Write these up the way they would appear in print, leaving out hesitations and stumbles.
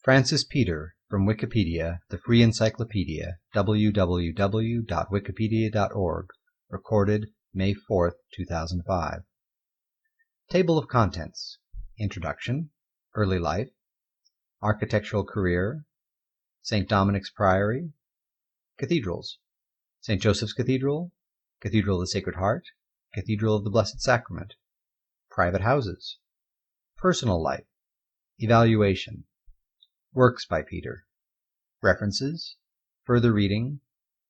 Francis Petre, from Wikipedia, the free encyclopedia, www.wikipedia.org, recorded May 4th, 2005. Table of Contents. Introduction. Early life. Architectural career. St. Dominic's Priory. Cathedrals. St. Joseph's Cathedral. Cathedral of the Sacred Heart. Cathedral of the Blessed Sacrament. Private houses. Personal life. Evaluation. Works by Petre. References. Further reading.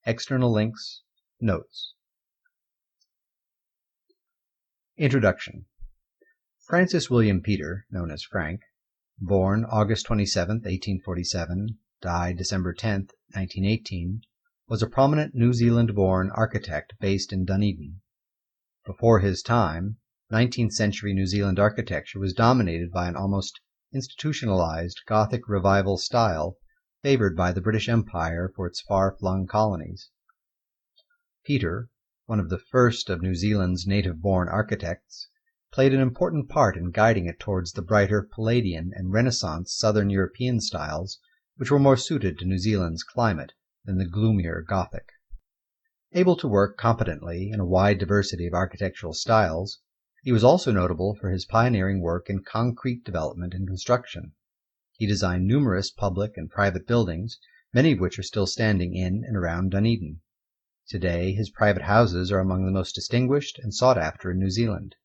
External links. Notes. Introduction. Francis William Petre, known as Frank, born August 27, 1847, died December 10, 1918, was a prominent New Zealand-born architect based in Dunedin. Before his time, 19th century New Zealand architecture was dominated by an almost institutionalized Gothic revival style favored by the British Empire for its far-flung colonies. Petre, one of the first of New Zealand's native-born architects, played an important part in guiding it towards the brighter Palladian and Renaissance Southern European styles, which were more suited to New Zealand's climate than the gloomier Gothic. Able to work competently in a wide diversity of architectural styles, he was also notable for his pioneering work in concrete development and construction. He designed numerous public and private buildings, many of which are still standing in and around Dunedin. Today, his private houses are among the most distinguished and sought after in New Zealand.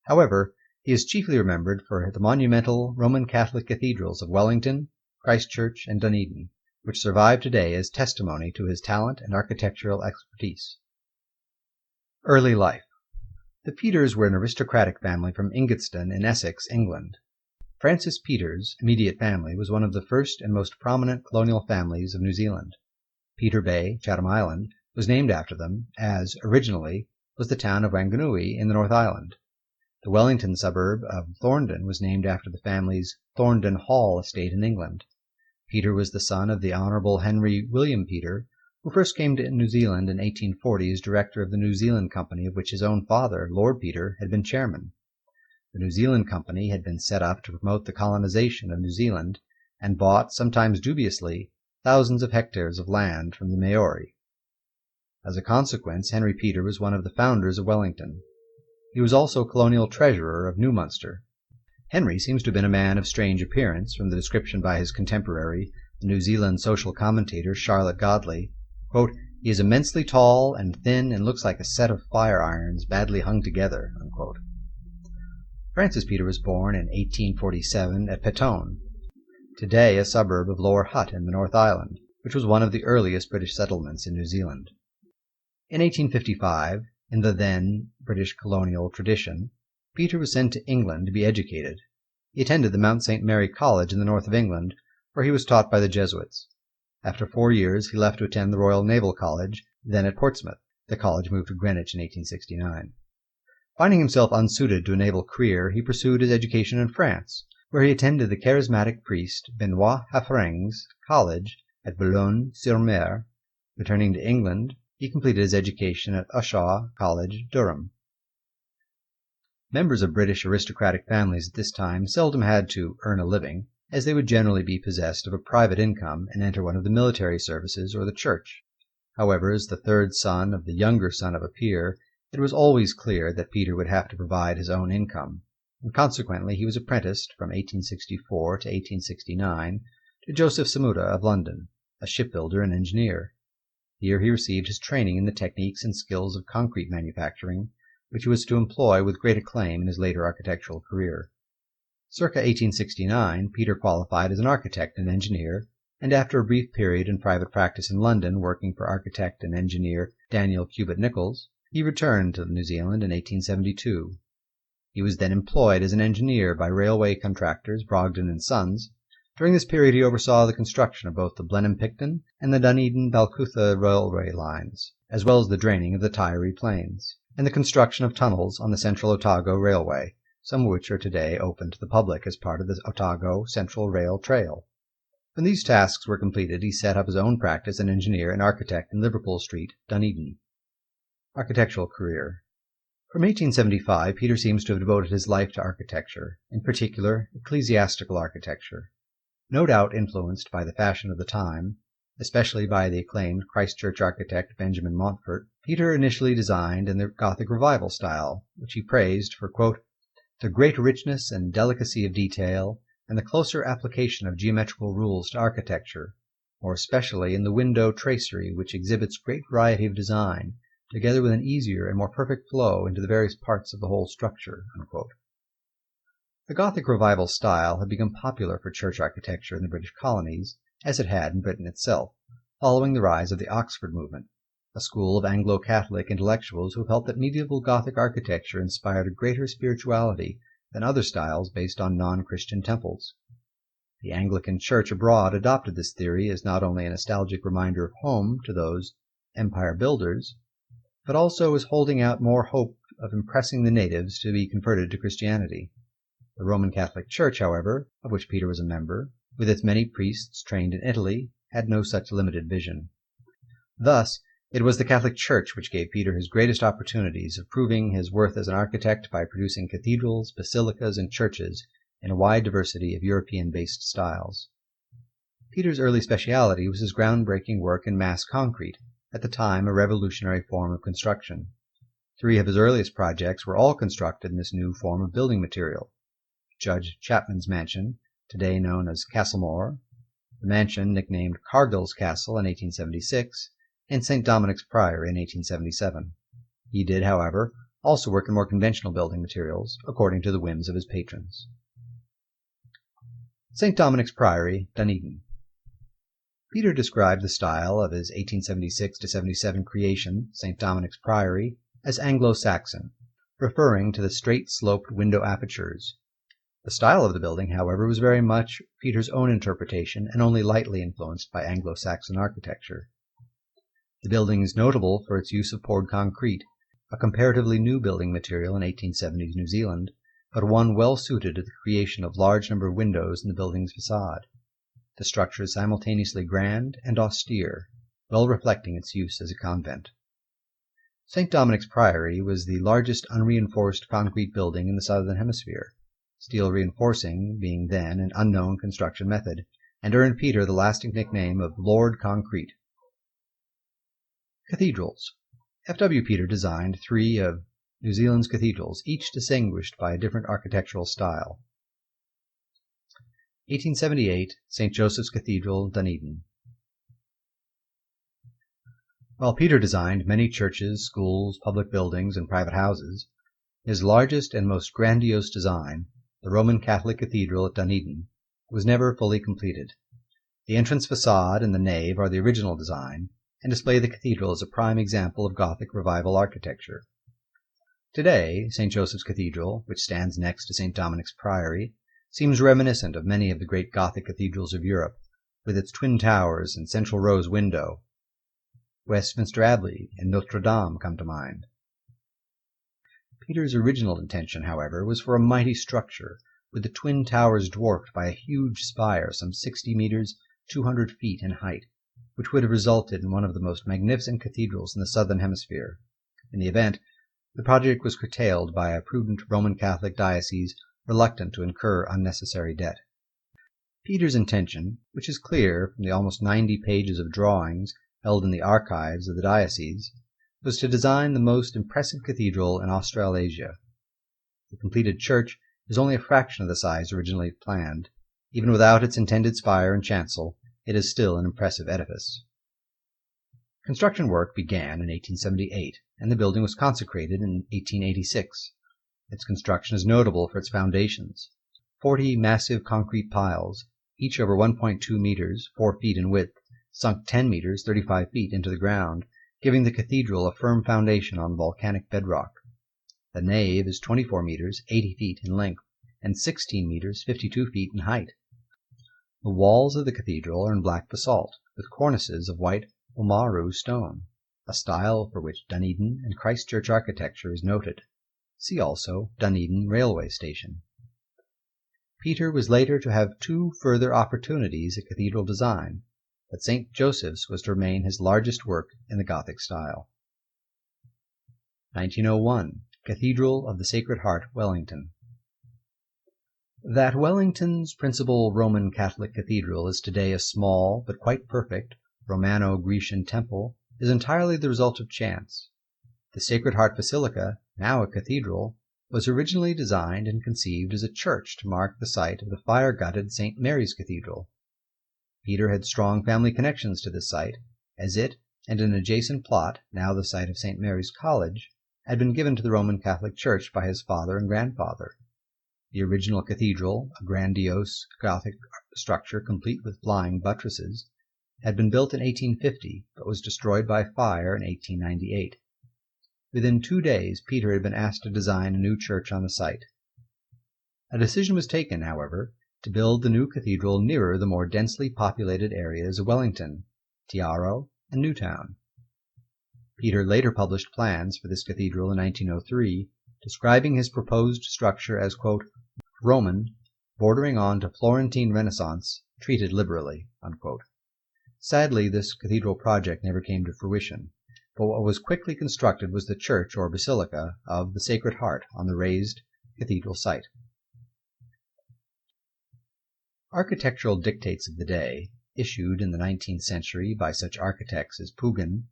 However, he is chiefly remembered for the monumental Roman Catholic cathedrals of Wellington, Christchurch, and Dunedin, which survive today as testimony to his talent and architectural expertise. Early life. The Petres were an aristocratic family from Ingatestone in Essex, England. Francis Petre's immediate family was one of the first and most prominent colonial families of New Zealand. Petre Bay, Chatham Island, was named after them, as, originally, was the town of Wanganui in the North Island. The Wellington suburb of Thorndon was named after the family's Thorndon Hall estate in England. Petre was the son of the Honourable Henry William Petre, who first came to New Zealand in 1840 as director of the New Zealand Company of which his own father, Lord Petre, had been chairman. The New Zealand Company had been set up to promote the colonization of New Zealand, and bought, sometimes dubiously, thousands of hectares of land from the Maori. As a consequence, Henry Petre was one of the founders of Wellington. He was also colonial treasurer of New Munster. Henry seems to have been a man of strange appearance, from the description by his contemporary, the New Zealand social commentator Charlotte Godley. Quote, "He is immensely tall and thin and looks like a set of fire-irons badly hung together." Unquote. Francis Petre was born in 1847 at Petone, today a suburb of Lower Hutt in the North Island, which was one of the earliest British settlements in New Zealand. In 1855, in the then British colonial tradition, Petre was sent to England to be educated. He attended the Mount St. Mary College in the north of England, where he was taught by the Jesuits. After 4 years, he left to attend the Royal Naval College, then at Portsmouth. The college moved to Greenwich in 1869. Finding himself unsuited to a naval career, he pursued his education in France, where he attended the charismatic priest Benoit Haffreng's college at Boulogne-sur-Mer. Returning to England, he completed his education at Ushaw College, Durham. Members of British aristocratic families at this time seldom had to earn a living, as they would generally be possessed of a private income and enter one of the military services or the church. However, as the third son of the younger son of a peer, it was always clear that Petre would have to provide his own income, and consequently he was apprenticed from 1864 to 1869 to Joseph Samuda of London, a shipbuilder and engineer. Here he received his training in the techniques and skills of concrete manufacturing, which he was to employ with great acclaim in his later architectural career. Circa 1869, Petre qualified as an architect and engineer, and after a brief period in private practice in London working for architect and engineer Daniel Cubitt Nichols, he returned to New Zealand in 1872. He was then employed as an engineer by railway contractors Brogden and Sons. During this period he oversaw the construction of both the Blenheim-Picton and the Dunedin-Balclutha railway lines, as well as the draining of the Tiree Plains, and the construction of tunnels on the Central Otago Railway, some of which are today open to the public as part of the Otago Central Rail Trail. When these tasks were completed, he set up his own practice as an engineer and architect in Liverpool Street, Dunedin. Architectural career. From 1875, Petre seems to have devoted his life to architecture, in particular ecclesiastical architecture. No doubt influenced by the fashion of the time, especially by the acclaimed Christ Church architect Benjamin Montfort, Petre initially designed in the Gothic Revival style, which he praised for, quote, the great richness and delicacy of detail and the closer application of geometrical rules to architecture, more especially in the window tracery, which exhibits great variety of design, together with an easier and more perfect flow into the various parts of the whole structure, unquote. The Gothic Revival style had become popular for church architecture in the British colonies, as it had in Britain itself, following the rise of the Oxford movement, a school of Anglo-Catholic intellectuals who felt that medieval Gothic architecture inspired a greater spirituality than other styles based on non-Christian temples. The Anglican Church abroad adopted this theory as not only a nostalgic reminder of home to those empire builders, but also as holding out more hope of impressing the natives to be converted to Christianity. The Roman Catholic Church, however, of which Petre was a member, with its many priests trained in Italy, had no such limited vision. Thus, it was the Catholic Church which gave Petre his greatest opportunities of proving his worth as an architect by producing cathedrals, basilicas, and churches in a wide diversity of European-based styles. Petre's early speciality was his groundbreaking work in mass concrete, at the time a revolutionary form of construction. 3 of his earliest projects were all constructed in this new form of building material. Judge Chapman's mansion, today known as Castlemore, the mansion nicknamed Cargill's Castle in 1876, and St. Dominic's Priory in 1877. He did, however, also work in more conventional building materials, according to the whims of his patrons. St. Dominic's Priory, Dunedin. Petre described the style of his 1876-77 creation, St. Dominic's Priory, as Anglo-Saxon, referring to the straight-sloped window apertures. The style of the building, however, was very much Petre's own interpretation and only lightly influenced by Anglo-Saxon architecture. The building is notable for its use of poured concrete, a comparatively new building material in 1870s New Zealand, but one well suited to the creation of large number of windows in the building's facade. The structure is simultaneously grand and austere, well reflecting its use as a convent. St. Dominic's Priory was the largest unreinforced concrete building in the southern hemisphere, steel reinforcing being then an unknown construction method, and earned Petre the lasting nickname of Lord Concrete. Cathedrals. F. W. Petre designed 3 of New Zealand's cathedrals, each distinguished by a different architectural style. 1878, St. Joseph's Cathedral, Dunedin. While Petre designed many churches, schools, public buildings, and private houses, his largest and most grandiose design, the Roman Catholic Cathedral at Dunedin, was never fully completed. The entrance facade and the nave are the original design, and display the cathedral as a prime example of Gothic Revival architecture. Today, St. Joseph's Cathedral, which stands next to St. Dominic's Priory, seems reminiscent of many of the great Gothic cathedrals of Europe, with its twin towers and central rose window. Westminster Abbey and Notre Dame come to mind. Petre's original intention, however, was for a mighty structure, with the twin towers dwarfed by a huge spire some 60 meters, 200 feet in height, which would have resulted in one of the most magnificent cathedrals in the southern hemisphere. In the event, the project was curtailed by a prudent Roman Catholic diocese reluctant to incur unnecessary debt. Petre's intention, which is clear from the almost 90 pages of drawings held in the archives of the diocese, was to design the most impressive cathedral in Australasia. The completed church is only a fraction of the size originally planned. Even without its intended spire and chancel, it is still an impressive edifice. Construction work began in 1878, and the building was consecrated in 1886. Its construction is notable for its foundations. 40 massive concrete piles, each over 1.2 meters, 4 feet in width, sunk 10 meters, 35 feet into the ground, giving the cathedral a firm foundation on volcanic bedrock. The nave is 24 meters, 80 feet in length, and 16 meters, 52 feet in height. The walls of the cathedral are in black basalt, with cornices of white Oamaru stone, a style for which Dunedin and Christchurch architecture is noted. See also Dunedin Railway Station. Petre was later to have 2 further opportunities at cathedral design, but St. Joseph's was to remain his largest work in the Gothic style. 1901, Cathedral of the Sacred Heart, Wellington. That Wellington's principal Roman Catholic cathedral is today a small but quite perfect Romano-Grecian temple is entirely the result of chance. The Sacred Heart Basilica, now a cathedral, was originally designed and conceived as a church to mark the site of the fire-gutted St. Mary's Cathedral. Petre had strong family connections to this site, as it and an adjacent plot, now the site of St. Mary's College, had been given to the Roman Catholic Church by his father and grandfather. The original cathedral, a grandiose Gothic structure complete with flying buttresses, had been built in 1850, but was destroyed by fire in 1898. Within 2 days, Petre had been asked to design a new church on the site. A decision was taken, however, to build the new cathedral nearer the more densely populated areas of Wellington, Tiaro, and Newtown. Petre later published plans for this cathedral in 1903, describing his proposed structure as, quote, Roman, bordering on to Florentine Renaissance, treated liberally, unquote. Sadly, this cathedral project never came to fruition, but what was quickly constructed was the church or basilica of the Sacred Heart on the raised cathedral site. Architectural dictates of the day, issued in the 19th century by such architects as Pugin,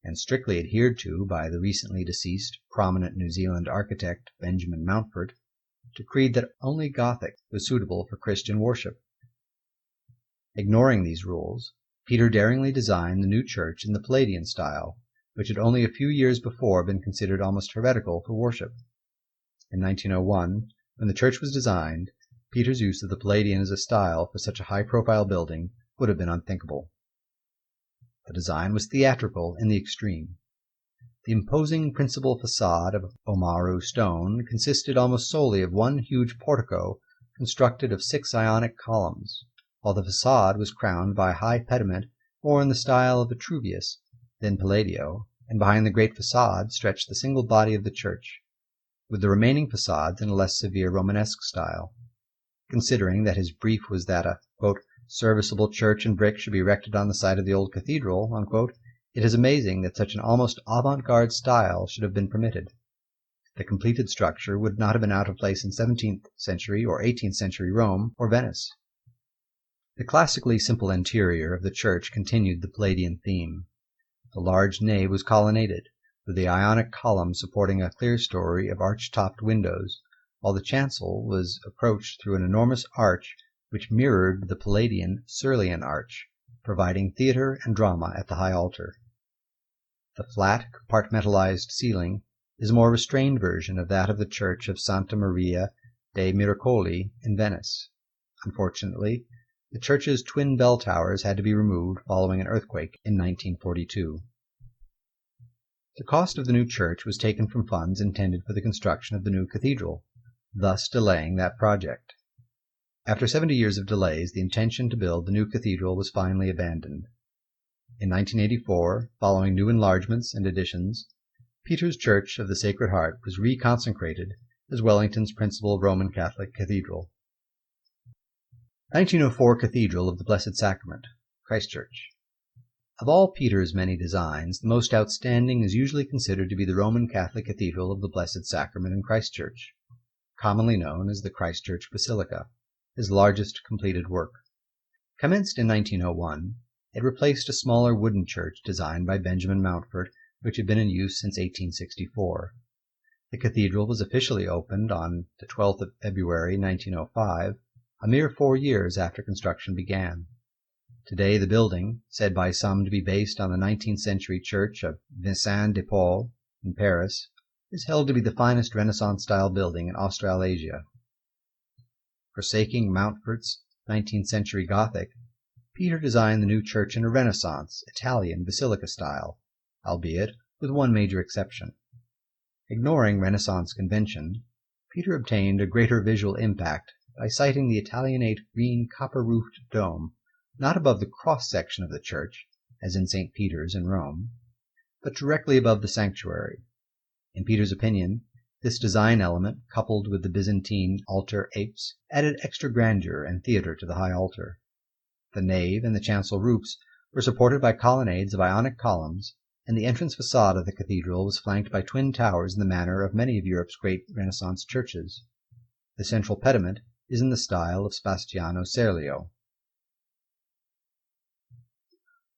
and strictly adhered to by the recently deceased prominent New Zealand architect Benjamin Mountfort, decreed that only Gothic was suitable for Christian worship. Ignoring these rules, Petre daringly designed the new church in the Palladian style, which had only a few years before been considered almost heretical for worship. In 1901, when the church was designed, Petre's use of the Palladian as a style for such a high-profile building would have been unthinkable. The design was theatrical in the extreme. The imposing principal facade of Oamaru stone consisted almost solely of one huge portico constructed of 6 Ionic columns, while the facade was crowned by a high pediment more in the style of Vitruvius than Palladio, and behind the great facade stretched the single body of the church, with the remaining facades in a less severe Romanesque style. Considering that his brief was that a, quote, serviceable church and brick should be erected on the site of the old cathedral, unquote, it is amazing that such an almost avant-garde style should have been permitted. The completed structure would not have been out of place in 17th century or 18th century Rome or Venice. The classically simple interior of the church continued the Palladian theme. The large nave was colonnaded, with the Ionic column supporting a clerestory of arch-topped windows, while the chancel was approached through an enormous arch which mirrored the Palladian Serlian arch, providing theatre and drama at the high altar. The flat, compartmentalized ceiling is a more restrained version of that of the church of Santa Maria dei Miracoli in Venice. Unfortunately, the church's twin bell towers had to be removed following an earthquake in 1942. The cost of the new church was taken from funds intended for the construction of the new cathedral, thus delaying that project. After 70 years of delays, the intention to build the new cathedral was finally abandoned. In 1984, following new enlargements and additions, Petre's Church of the Sacred Heart was reconsecrated as Wellington's principal Roman Catholic cathedral. 1904 Cathedral of the Blessed Sacrament, Christchurch. Of all Petre's many designs, the most outstanding is usually considered to be the Roman Catholic Cathedral of the Blessed Sacrament in Christchurch, commonly known as the Christchurch Basilica, his largest completed work. Commenced in 1901, it replaced a smaller wooden church designed by Benjamin Mountfort, which had been in use since 1864. The cathedral was officially opened on the 12th of February 1905, a mere 4 years after construction began. Today the building, said by some to be based on the 19th century church of Vincent de Paul in Paris, is held to be the finest Renaissance-style building in Australasia. Forsaking Mountfort's 19th century Gothic, Petre designed the new church in a Renaissance, Italian basilica style, albeit with one major exception. Ignoring Renaissance convention, Petre obtained a greater visual impact by siting the Italianate green copper-roofed dome not above the cross-section of the church, as in St. Peter's in Rome, but directly above the sanctuary. In Petre's opinion, this design element, coupled with the Byzantine altar apse, added extra grandeur and theatre to the high altar. The nave and the chancel roofs were supported by colonnades of Ionic columns, and the entrance facade of the cathedral was flanked by twin towers in the manner of many of Europe's great Renaissance churches. The central pediment, is in the style of Sebastiano Serlio.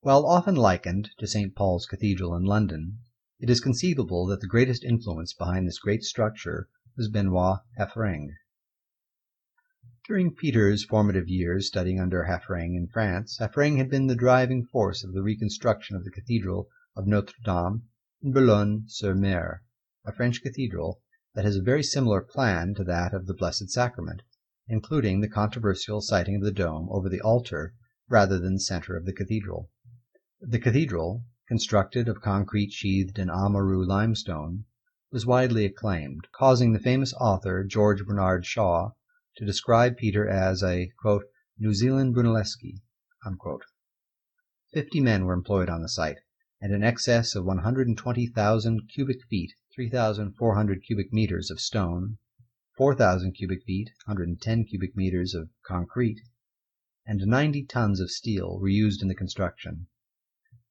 While often likened to St. Paul's Cathedral in London, it is conceivable that the greatest influence behind this great structure was Benoit Haffring. During Peter's formative years studying under Haffring in France, Haffring had been the driving force of the reconstruction of the Cathedral of Notre-Dame in Boulogne-sur-Mer, a French cathedral that has a very similar plan to that of the Blessed Sacrament, including the controversial siting of the dome over the altar rather than the center of the cathedral. The cathedral, constructed of concrete sheathed in Amaru limestone, was widely acclaimed, causing the famous author George Bernard Shaw to describe Petre as a, quote, New Zealand Brunelleschi, unquote. 50 men were employed on the site, and in excess of 120,000 cubic feet, 3,400 cubic meters of stone, 4,000 cubic feet, 110 cubic meters of concrete, and 90 tons of steel were used in the construction.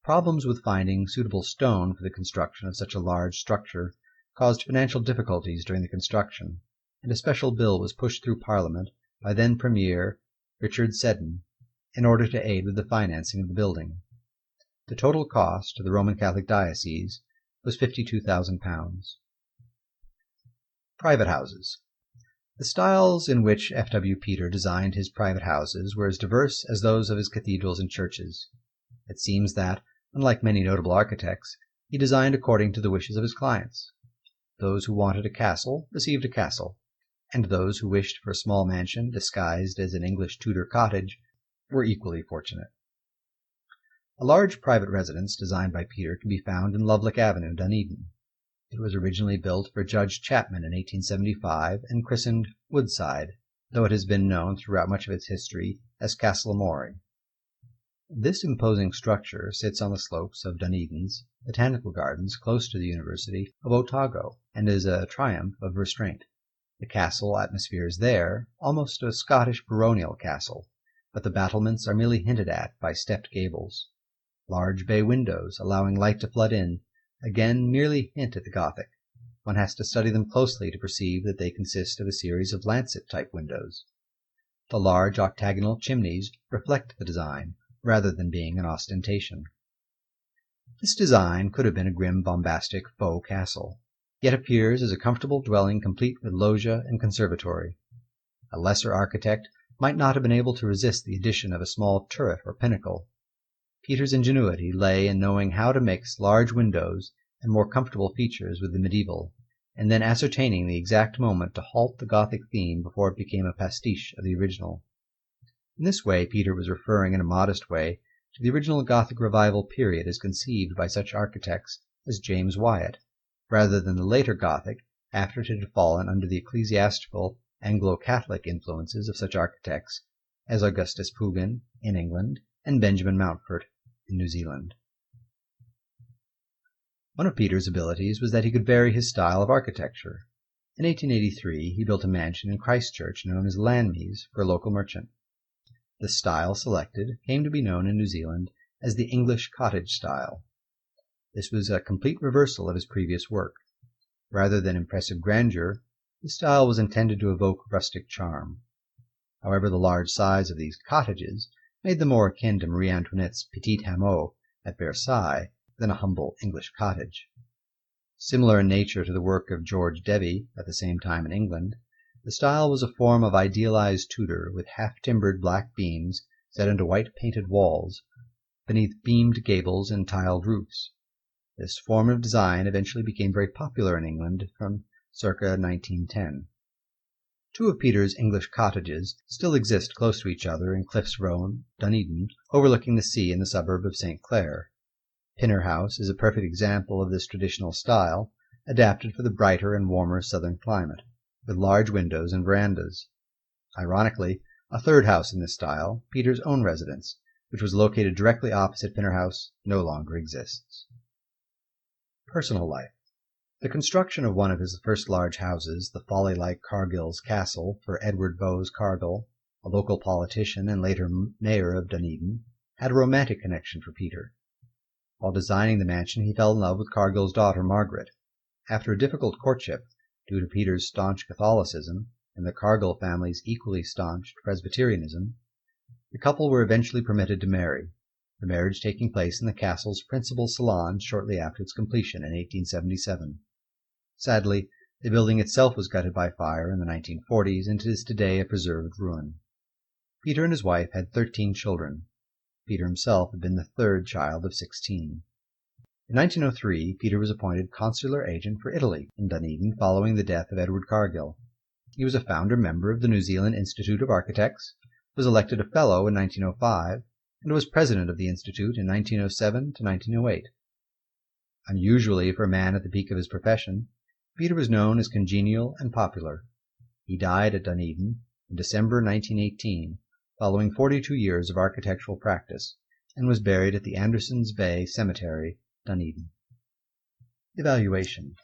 Problems with finding suitable stone for the construction of such a large structure caused financial difficulties during the construction, and a special bill was pushed through Parliament by then Premier Richard Seddon in order to aid with the financing of the building. The total cost to the Roman Catholic diocese was £52,000. Private houses. The styles in which F.W. Petre designed his private houses were as diverse as those of his cathedrals and churches. It seems that, unlike many notable architects, he designed according to the wishes of his clients. Those who wanted a castle received a castle, and those who wished for a small mansion disguised as an English Tudor cottage were equally fortunate. A large private residence designed by Petre can be found in Lovelock Avenue, Dunedin. It was originally built for Judge Chapman in 1875 and christened Woodside, though it has been known throughout much of its history as Castle Amore. This imposing structure sits on the slopes of Dunedin's botanical gardens close to the University of Otago, and is a triumph of restraint. The castle atmosphere is there, almost a Scottish baronial castle, but the battlements are merely hinted at by stepped gables. Large bay windows, allowing light to flood in, again merely hint at the Gothic. One has to study them closely to perceive that they consist of a series of lancet-type windows. The large octagonal chimneys reflect the design, rather than being an ostentation. This design could have been a grim, bombastic, faux castle, yet appears as a comfortable dwelling complete with loggia and conservatory. A lesser architect might not have been able to resist the addition of a small turret or pinnacle. Petre's ingenuity lay in knowing how to mix large windows and more comfortable features with the medieval, and then ascertaining the exact moment to halt the Gothic theme before it became a pastiche of the original. In this way Petre was referring in a modest way to the original Gothic revival period as conceived by such architects as James Wyatt, rather than the later Gothic after it had fallen under the ecclesiastical Anglo-Catholic influences of such architects as Augustus Pugin in England and Benjamin Mountfort in New Zealand. One of Petre's abilities was that he could vary his style of architecture. In 1883 he built a mansion in Christchurch known as Lanmeys for a local merchant. The style selected came to be known in New Zealand as the English cottage style. This was a complete reversal of his previous work. Rather than impressive grandeur, the style was intended to evoke rustic charm. However, the large size of these cottages made them more akin to Marie Antoinette's petit hameau at Versailles than a humble English cottage. Similar in nature to the work of George Devey at the same time in England, the style was a form of idealized Tudor with half-timbered black beams set into white painted walls beneath beamed gables and tiled roofs. This form of design eventually became very popular in England from circa 1910. Two of Petre's English cottages still exist close to each other in Cliffs Row, Dunedin, overlooking the sea in the suburb of St. Clair. Pinner House is a perfect example of this traditional style, adapted for the brighter and warmer southern climate, with large windows and verandas. Ironically, a third house in this style, Petre's own residence, which was located directly opposite Pinner House, no longer exists. Personal life. The construction of one of his first large houses, the folly-like Cargill's Castle, for Edward Bowes Cargill, a local politician and later mayor of Dunedin, had a romantic connection for Petre. While designing the mansion, he fell in love with Cargill's daughter, Margaret. After a difficult courtship, due to Petre's staunch Catholicism, and the Cargill family's equally staunch Presbyterianism, the couple were eventually permitted to marry, the marriage taking place in the castle's principal salon shortly after its completion in 1877. Sadly, the building itself was gutted by fire in the 1940s and is today a preserved ruin. Petre and his wife had 13 children. Petre himself had been the third child of 16. In 1903, Petre was appointed consular agent for Italy in Dunedin following the death of Edward Cargill. He was a founder member of the New Zealand Institute of Architects, was elected a fellow in 1905, and was president of the institute in 1907 to 1908. Unusually for a man at the peak of his profession, Petre was known as congenial and popular. He died at Dunedin in December 1918, following 42 years of architectural practice, and was buried at the Andersons Bay Cemetery, Dunedin. Evaluation.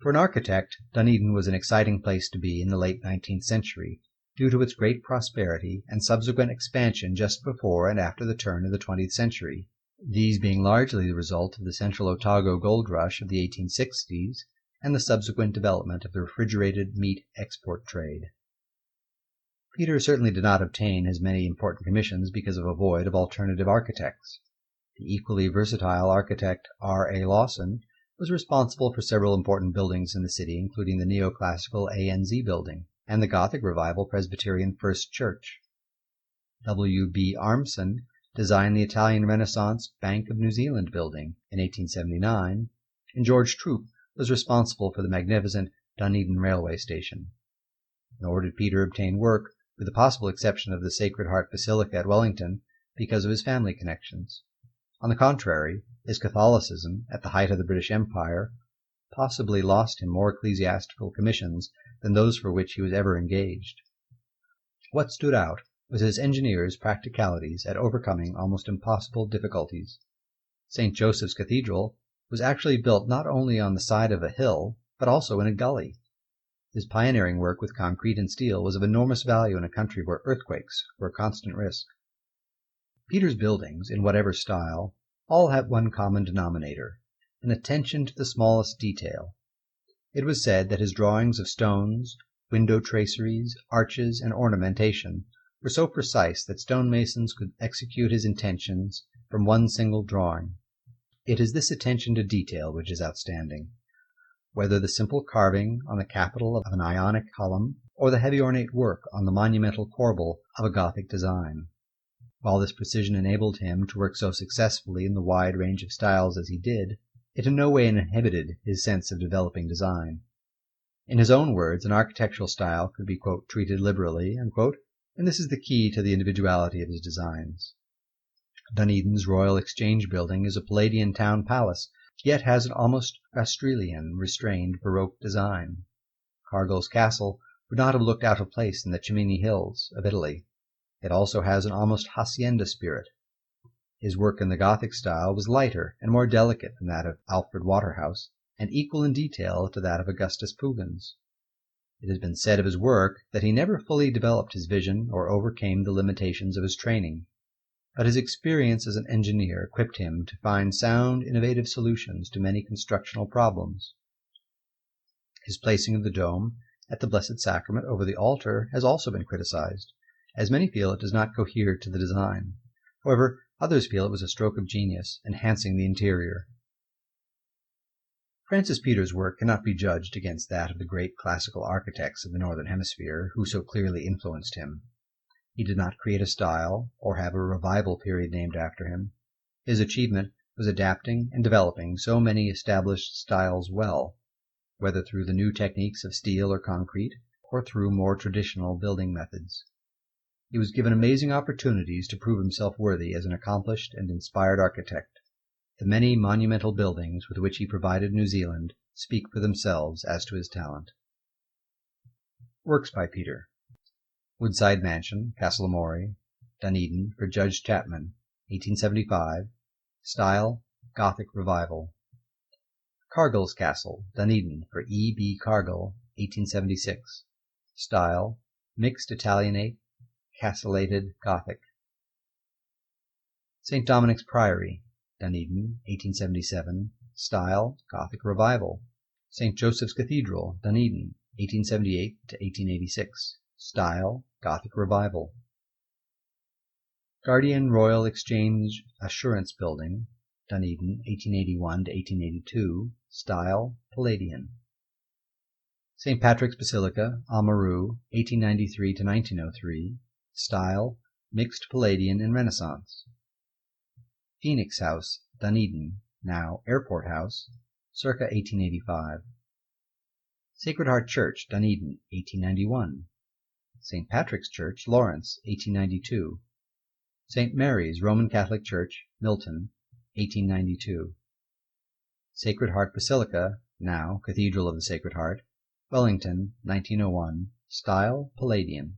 For an architect, Dunedin was an exciting place to be in the late 19th century due to its great prosperity and subsequent expansion just before and after the turn of the 20th century, these being largely the result of the Central Otago gold rush of the 1860s and the subsequent development of the refrigerated meat export trade. Petre certainly did not obtain his many important commissions because of a void of alternative architects. The equally versatile architect R. A. Lawson was responsible for several important buildings in the city, including the neoclassical ANZ building and the Gothic Revival Presbyterian First Church. W. B. Armson designed the Italian Renaissance Bank of New Zealand building in 1879, and George Troup was responsible for the magnificent Dunedin railway station. Nor did Petre obtain work, with the possible exception of the Sacred Heart Basilica at Wellington, because of his family connections. On the contrary, his Catholicism, at the height of the British Empire, possibly lost him more ecclesiastical commissions than those for which he was ever engaged. What stood out was his engineer's practicalities at overcoming almost impossible difficulties. St. Joseph's Cathedral was actually built not only on the side of a hill, but also in a gully. His pioneering work with concrete and steel was of enormous value in a country where earthquakes were a constant risk. Petre's buildings, in whatever style, all have one common denominator, an attention to the smallest detail. It was said that his drawings of stones, window traceries, arches, and ornamentation were so precise that stonemasons could execute his intentions from one single drawing. It is this attention to detail which is outstanding, whether the simple carving on the capital of an Ionic column or the heavy ornate work on the monumental corbel of a Gothic design. While this precision enabled him to work so successfully in the wide range of styles as he did, it in no way inhibited his sense of developing design. In his own words, an architectural style could be, quote, treated liberally, unquote, and this is the key to the individuality of his designs. Dunedin's Royal Exchange Building is a Palladian town palace, yet has an almost Australian, restrained Baroque design. Cargill's castle would not have looked out of place in the Cimini Hills of Italy. It also has an almost hacienda spirit. His work in the Gothic style was lighter and more delicate than that of Alfred Waterhouse, and equal in detail to that of Augustus Pugins. It has been said of his work that he never fully developed his vision or overcame the limitations of his training, but his experience as an engineer equipped him to find sound, innovative solutions to many constructional problems. His placing of the dome at the Blessed Sacrament over the altar has also been criticized, as many feel it does not cohere to the design. However, others feel it was a stroke of genius, enhancing the interior. Francis Petre's work cannot be judged against that of the great classical architects of the Northern Hemisphere who so clearly influenced him. He did not create a style or have a revival period named after him. His achievement was adapting and developing so many established styles well, whether through the new techniques of steel or concrete, or through more traditional building methods. He was given amazing opportunities to prove himself worthy as an accomplished and inspired architect. The many monumental buildings with which he provided New Zealand speak for themselves as to his talent. Works by Petre. Woodside Mansion, Castlemorey, Dunedin, for Judge Chapman, 1875. Style, Gothic Revival. Cargill's Castle, Dunedin, for E. B. Cargill, 1876. Style, mixed Italianate, castellated Gothic. St. Dominic's Priory, Dunedin, 1877. Style, Gothic Revival. St. Joseph's Cathedral, Dunedin, 1878 to 1886. Style, Gothic Revival. Guardian Royal Exchange Assurance Building, Dunedin, 1881 to 1882. Style, Palladian. St. Patrick's Basilica, Oamaru, 1893 to 1903. Style, Mixed Palladian and Renaissance. Phoenix House, Dunedin, now Airport House, circa 1885. Sacred Heart Church, Dunedin, 1891. St. Patrick's Church, Lawrence, 1892. St. Mary's Roman Catholic Church, Milton, 1892. Sacred Heart Basilica, now Cathedral of the Sacred Heart, Wellington, 1901. Style, Palladian.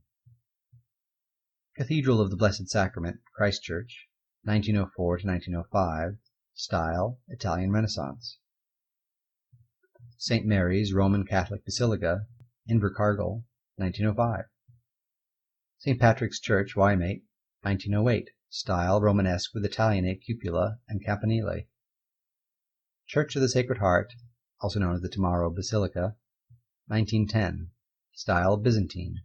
Cathedral of the Blessed Sacrament, Christchurch, 1904 to 1905. Style, Italian Renaissance. St. Mary's Roman Catholic Basilica, Invercargill, 1905. St. Patrick's Church, Waimate, 1908. Style, Romanesque with Italianate cupola and campanile. Church of the Sacred Heart, also known as the Tomorrow Basilica, 1910. Style, Byzantine.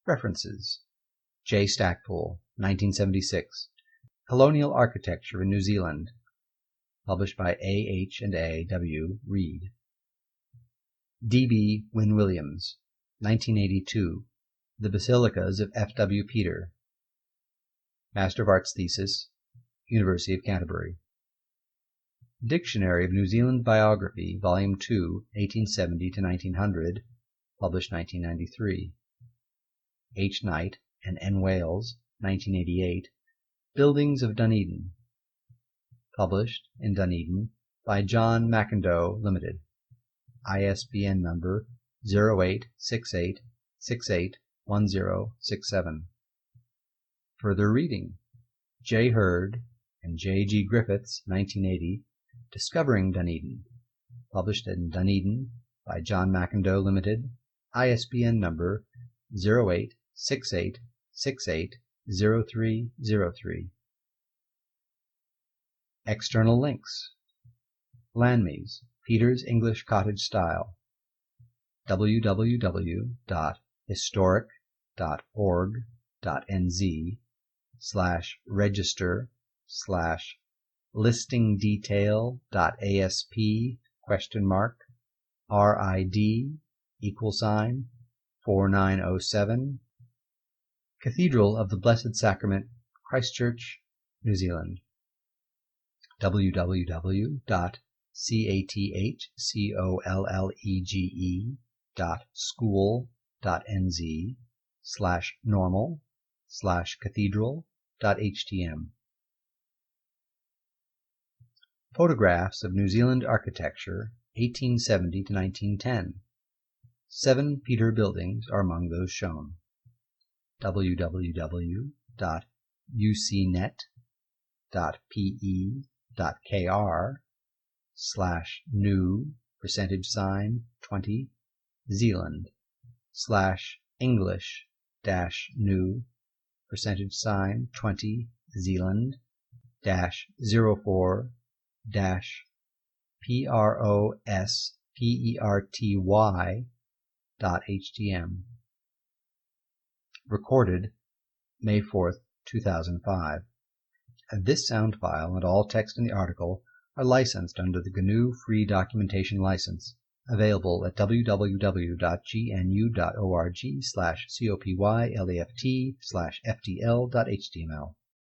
References: J. Stackpoole, 1976. Colonial Architecture in New Zealand. Published by A. H. and A. W. Reed. D. B. Wynne Williams, 1982. The Basilicas of F. W. Petre. Master of Arts thesis, University of Canterbury. Dictionary of New Zealand Biography, Volume 2, 1870 to 1900, published 1993. H. Knight and N. Wales, 1988. Buildings of Dunedin. Published in Dunedin by John McIndoe Limited. ISBN number 0868681067. Further reading: J. Hurd and J. G. Griffiths, 1980. Discovering Dunedin. Published in Dunedin by John McIndoe Limited. ISBN number 0868680303. External links: Landmies, Peter's English Cottage Style, www.historic.org.nz/listingdetail.asp?RID=4907. Cathedral of the Blessed Sacrament, Christchurch, New Zealand. www.catholege.school.nz/normal/cathedral.htm. Photographs of New Zealand architecture, 1870 to 1910. 7 Petre buildings are among those shown. www.ucnet.pe.kr/new%20 Zealand /English-new%20 Zealand -04-PROSPERTY.htm. Recorded May 4th, 2005. This sound file and all text in the article are licensed under the GNU Free Documentation License, available at www.gnu.org/copyleft/ftl.html.